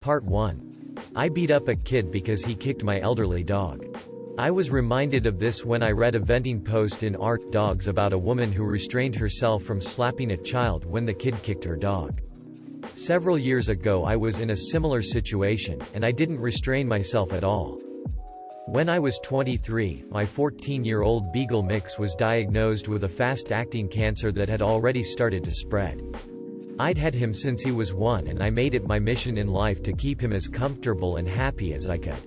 Part 1. I beat up a kid because he kicked my elderly dog. I was reminded of this when I read a venting post in Art Dogs about a woman who restrained herself from slapping a child when the kid kicked her dog. Several years ago I was in a similar situation, and I didn't restrain myself at all. When I was 23, my 14-year-old Beagle Mix was diagnosed with a fast-acting cancer that had already started to spread. I'd had him since he was 1, and I made it my mission in life to keep him as comfortable and happy as I could.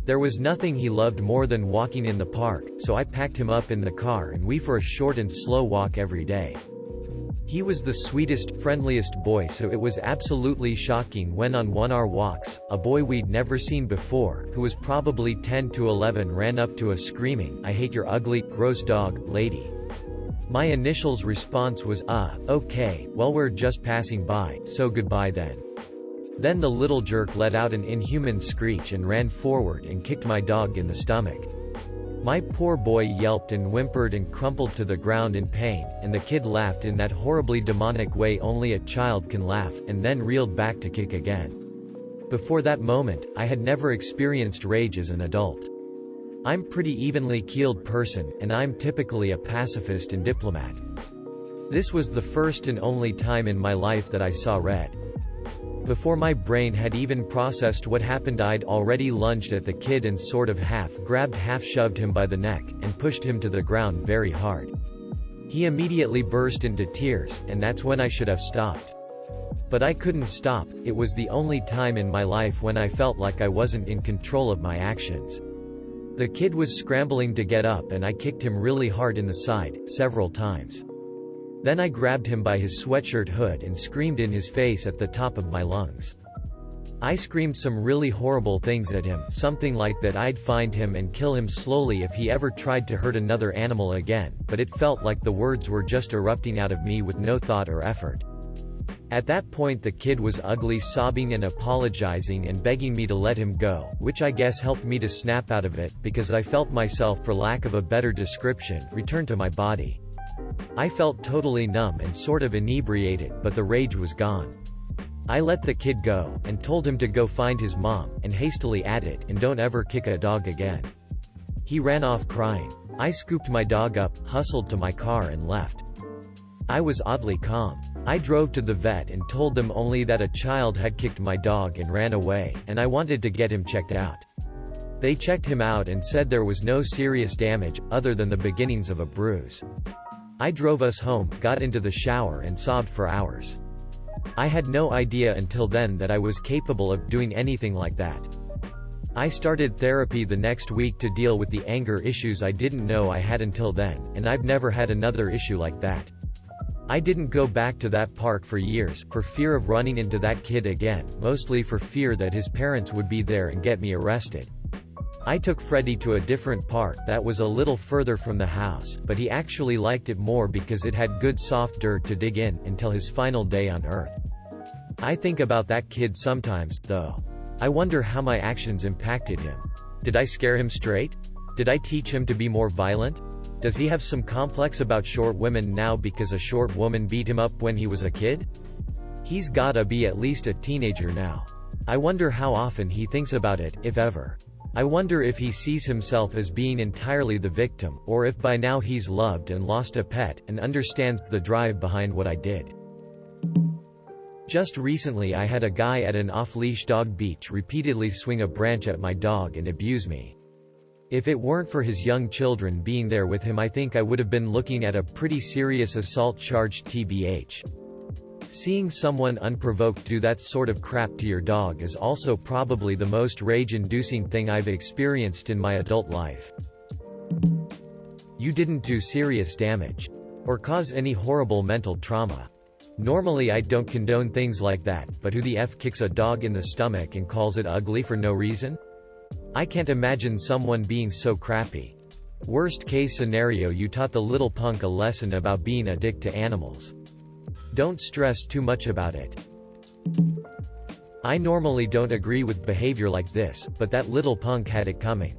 There was nothing he loved more than walking in the park, so I packed him up in the car and we for a short and slow walk every day. He was the sweetest, friendliest boy, so it was absolutely shocking when on one of our walks, a boy we'd never seen before, who was probably 10 to 11, ran up to us screaming, "I hate your ugly, gross dog, lady." My initial response was, okay, well we're just passing by, so goodbye then. Then the little jerk let out an inhuman screech and ran forward and kicked my dog in the stomach. My poor boy yelped and whimpered and crumpled to the ground in pain, and the kid laughed in that horribly demonic way only a child can laugh, and then reeled back to kick again. Before that moment, I had never experienced rage as an adult. I'm pretty evenly keeled person, and I'm typically a pacifist and diplomat. This was the first and only time in my life that I saw red. Before my brain had even processed what happened, I'd already lunged at the kid and sort of half-grabbed, half-shoved him by the neck, and pushed him to the ground very hard. He immediately burst into tears, and that's when I should have stopped. But I couldn't stop. It was the only time in my life when I felt like I wasn't in control of my actions. The kid was scrambling to get up and I kicked him really hard in the side, several times. Then I grabbed him by his sweatshirt hood and screamed in his face at the top of my lungs. I screamed some really horrible things at him, something like that I'd find him and kill him slowly if he ever tried to hurt another animal again, but it felt like the words were just erupting out of me with no thought or effort. At that point the kid was ugly, sobbing and apologizing and begging me to let him go, which I guess helped me to snap out of it, because I felt myself, for lack of a better description, return to my body. I felt totally numb and sort of inebriated, but the rage was gone. I let the kid go, and told him to go find his mom, and hastily added, "And don't ever kick a dog again." He ran off crying. I scooped my dog up, hustled to my car and left. I was oddly calm. I drove to the vet and told them only that a child had kicked my dog and ran away, and I wanted to get him checked out. They checked him out and said there was no serious damage, other than the beginnings of a bruise. I drove us home, got into the shower and sobbed for hours. I had no idea until then that I was capable of doing anything like that. I started therapy the next week to deal with the anger issues I didn't know I had until then, and I've never had another issue like that. I didn't go back to that park for years, for fear of running into that kid again, mostly for fear that his parents would be there and get me arrested. I took Freddie to a different park that was a little further from the house, but he actually liked it more because it had good soft dirt to dig in, until his final day on Earth. I think about that kid sometimes, though. I wonder how my actions impacted him. Did I scare him straight? Did I teach him to be more violent? Does he have some complex about short women now because a short woman beat him up when he was a kid? He's gotta be at least a teenager now. I wonder how often he thinks about it, if ever. I wonder if he sees himself as being entirely the victim, or if by now he's loved and lost a pet, and understands the drive behind what I did. Just recently I had a guy at an off-leash dog beach repeatedly swing a branch at my dog and abuse me. If it weren't for his young children being there with him, I think I would have been looking at a pretty serious assault charge, tbh. Seeing someone unprovoked do that sort of crap to your dog is also probably the most rage-inducing thing I've experienced in my adult life. You didn't do serious damage. Or cause any horrible mental trauma. Normally I don't condone things like that, but who the F kicks a dog in the stomach and calls it ugly for no reason? I can't imagine someone being so crappy. Worst case scenario, you taught the little punk a lesson about being a dick to animals. Don't stress too much about it. I normally don't agree with behavior like this, but that little punk had it coming.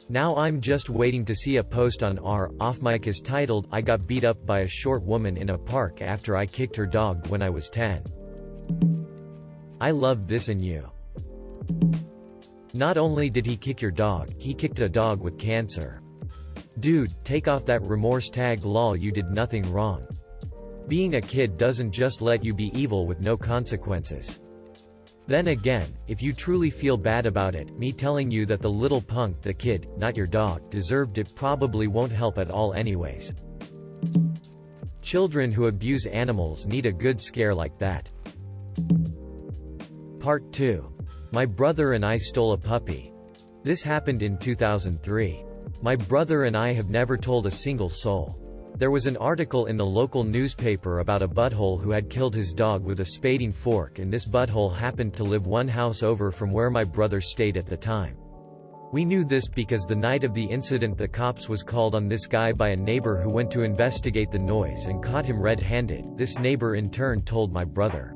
Now I'm just waiting to see a post on r off mic is titled, "I got beat up by a short woman in a park after I kicked her dog when I was 10. I love this in you. Not only did he kick your dog, he kicked a dog with cancer. Dude, take off that remorse tag lol, you did nothing wrong. Being a kid doesn't just let you be evil with no consequences. Then again, if you truly feel bad about it, me telling you that the little punk, the kid, not your dog, deserved it probably won't help at all anyways. Children who abuse animals need a good scare like that. Part 2. My brother and I stole a puppy. This happened in 2003. My brother and I have never told a single soul. There was an article in the local newspaper about a butthole who had killed his dog with a spading fork, and this butthole happened to live one house over from where my brother stayed at the time. We knew this because the night of the incident the cops was called on this guy by a neighbor who went to investigate the noise and caught him red-handed. This neighbor in turn told my brother.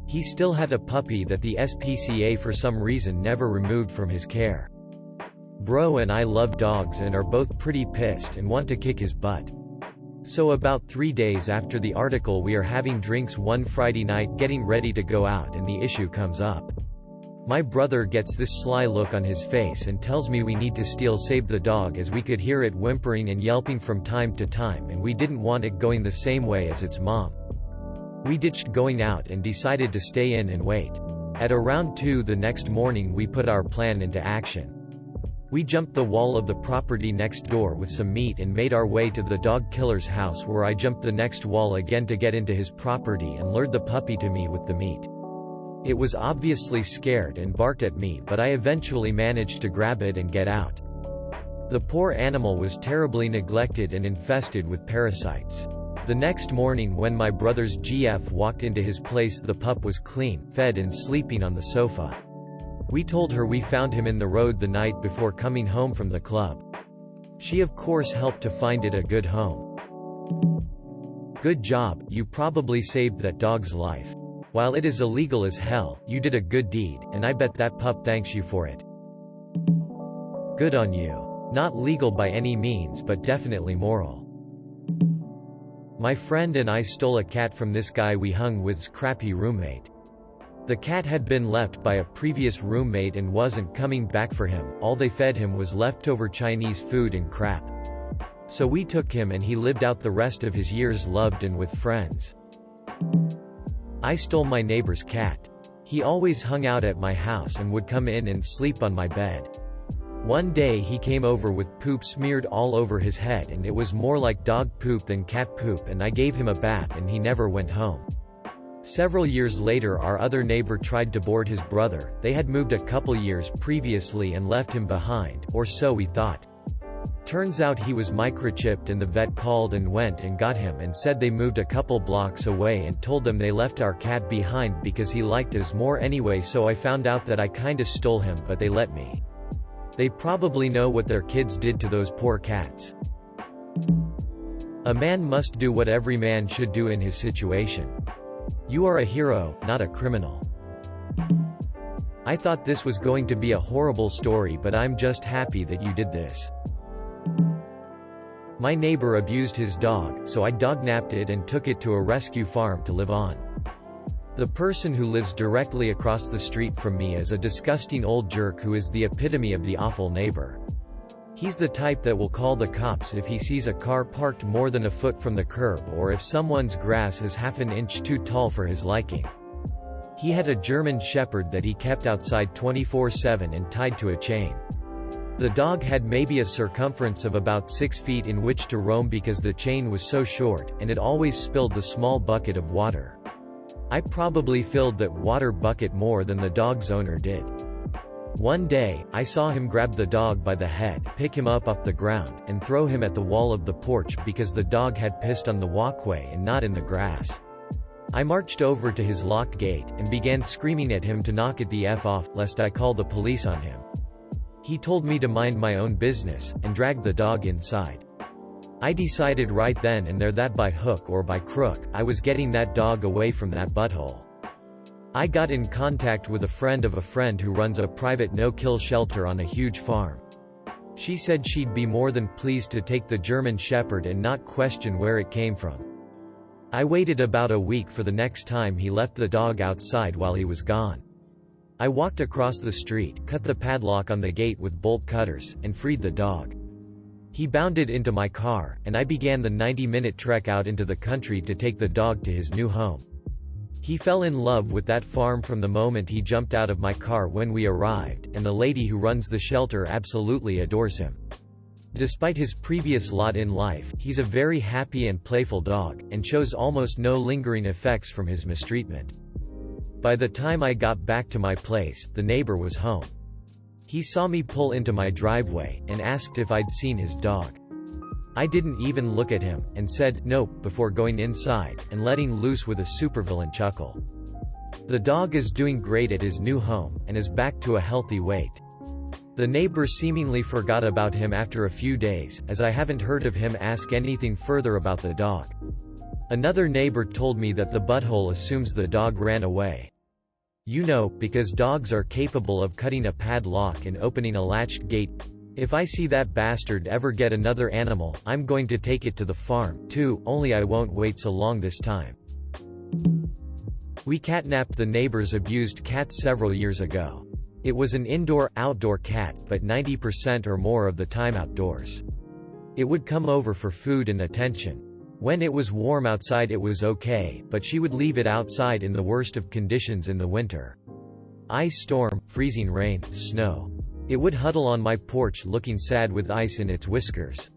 He still had a puppy that the SPCA for some reason never removed from his care. Bro and I love dogs and are both pretty pissed and want to kick his butt. So about 3 days after the article, we are having drinks one Friday night getting ready to go out, and the issue comes up. My brother gets this sly look on his face and tells me we need to save the dog, as we could hear it whimpering and yelping from time to time and we didn't want it going the same way as its mom. We ditched going out and decided to stay in and wait. At around 2 the next morning we put our plan into action. We jumped the wall of the property next door with some meat and made our way to the dog killer's house, where I jumped the next wall again to get into his property and lured the puppy to me with the meat. It was obviously scared and barked at me, but I eventually managed to grab it and get out. The poor animal was terribly neglected and infested with parasites. The next morning when my brother's GF walked into his place, the pup was clean, fed and sleeping on the sofa. We told her we found him in the road the night before coming home from the club. She of course helped to find it a good home. Good job, you probably saved that dog's life. While it is illegal as hell, you did a good deed, and I bet that pup thanks you for it. Good on you. Not legal by any means, but definitely moral. My friend and I stole a cat from this guy we hung with's crappy roommate. The cat had been left by a previous roommate and wasn't coming back for him. All they fed him was leftover Chinese food and crap. So we took him and he lived out the rest of his years loved and with friends. I stole my neighbor's cat. He always hung out at my house and would come in and sleep on my bed. One day he came over with poop smeared all over his head, and it was more like dog poop than cat poop, and I gave him a bath and he never went home. Several years later our other neighbor tried to board his brother. They had moved a couple years previously and left him behind, or so we thought. Turns out he was microchipped, and the vet called and went and got him and said they moved a couple blocks away and told them they left our cat behind because he liked us more anyway. So I found out that I kinda stole him, but they let me. They probably know what their kids did to those poor cats. A man must do what every man should do in his situation. You are a hero, not a criminal. I thought this was going to be a horrible story, but I'm just happy that you did this. My neighbor abused his dog, so I dognapped it and took it to a rescue farm to live on. The person who lives directly across the street from me is a disgusting old jerk who is the epitome of the awful neighbor. He's the type that will call the cops if he sees a car parked more than a foot from the curb, or if someone's grass is half an inch too tall for his liking. He had a German Shepherd that he kept outside 24/7 and tied to a chain. The dog had maybe a circumference of about 6 feet in which to roam because the chain was so short, and it always spilled the small bucket of water. I probably filled that water bucket more than the dog's owner did. One day, I saw him grab the dog by the head, pick him up off the ground, and throw him at the wall of the porch because the dog had pissed on the walkway and not in the grass. I marched over to his locked gate, and began screaming at him to knock it the F off, lest I call the police on him. He told me to mind my own business, and dragged the dog inside. I decided right then and there that by hook or by crook, I was getting that dog away from that butthole. I got in contact with a friend of a friend who runs a private no-kill shelter on a huge farm. She said she'd be more than pleased to take the German Shepherd and not question where it came from. I waited about a week for the next time he left the dog outside while he was gone. I walked across the street, cut the padlock on the gate with bolt cutters, and freed the dog. He bounded into my car, and I began the 90-minute trek out into the country to take the dog to his new home. He fell in love with that farm from the moment he jumped out of my car when we arrived, and the lady who runs the shelter absolutely adores him. Despite his previous lot in life, he's a very happy and playful dog, and shows almost no lingering effects from his mistreatment. By the time I got back to my place, the neighbor was home. He saw me pull into my driveway, and asked if I'd seen his dog. I didn't even look at him, and said, "Nope," before going inside, and letting loose with a supervillain chuckle. The dog is doing great at his new home, and is back to a healthy weight. The neighbor seemingly forgot about him after a few days, as I haven't heard of him ask anything further about the dog. Another neighbor told me that the butthole assumes the dog ran away. You know, because dogs are capable of cutting a padlock and opening a latched gate. If I see that bastard ever get another animal, I'm going to take it to the farm, too, only I won't wait so long this time. We catnapped the neighbor's abused cat several years ago. It was an indoor-outdoor cat, but 90% or more of the time outdoors. It would come over for food and attention. When it was warm outside it was okay, but she would leave it outside in the worst of conditions in the winter. Ice storm, freezing rain, snow. It would huddle on my porch looking sad with ice in its whiskers.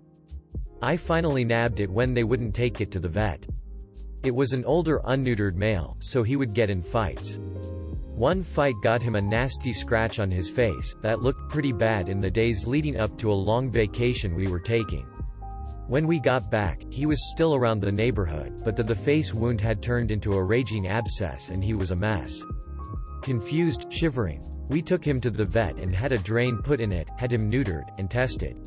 I finally nabbed it when they wouldn't take it to the vet. It was an older unneutered male, so he would get in fights. One fight got him a nasty scratch on his face that looked pretty bad in the days leading up to a long vacation we were taking. When we got back, he was still around the neighborhood, but the face wound had turned into a raging abscess and he was a mess. Confused, shivering. We took him to the vet and had a drain put in it, had him neutered, and tested.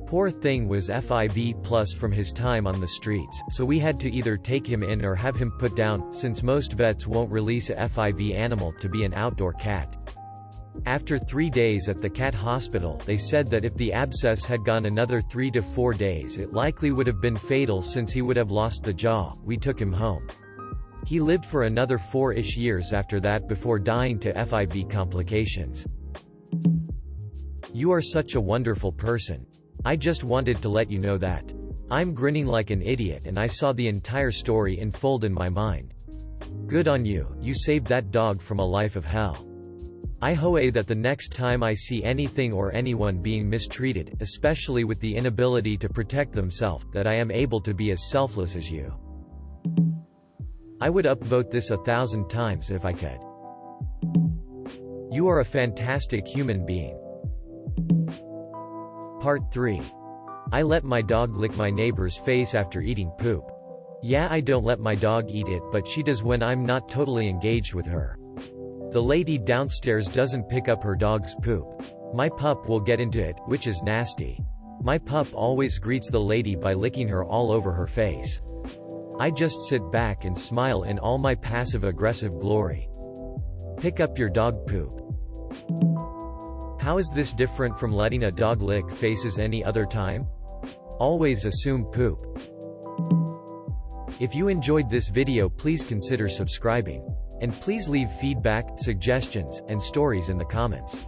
Poor thing was FIV+ from his time on the streets, so we had to either take him in or have him put down, since most vets won't release a FIV animal to be an outdoor cat. After 3 days at the cat hospital, they said that if the abscess had gone another 3 to 4 days it likely would have been fatal since he would have lost the jaw. We took him home. He lived for another 4-ish years after that before dying to FIV complications. You are such a wonderful person. I just wanted to let you know that. I'm grinning like an idiot and I saw the entire story unfold in my mind. Good on you, you saved that dog from a life of hell. I hope that the next time I see anything or anyone being mistreated, especially with the inability to protect themselves, that I am able to be as selfless as you. I would upvote this 1,000 times if I could. You are a fantastic human being. Part 3. I let my dog lick my neighbor's face after eating poop. Yeah, I don't let my dog eat it, but she does when I'm not totally engaged with her. The lady downstairs doesn't pick up her dog's poop. My pup will get into it, which is nasty. My pup always greets the lady by licking her all over her face. I just sit back and smile in all my passive-aggressive glory. Pick up your dog poop. How is this different from letting a dog lick faces any other time? Always assume poop. If you enjoyed this video, please consider subscribing. And please leave feedback, suggestions, and stories in the comments.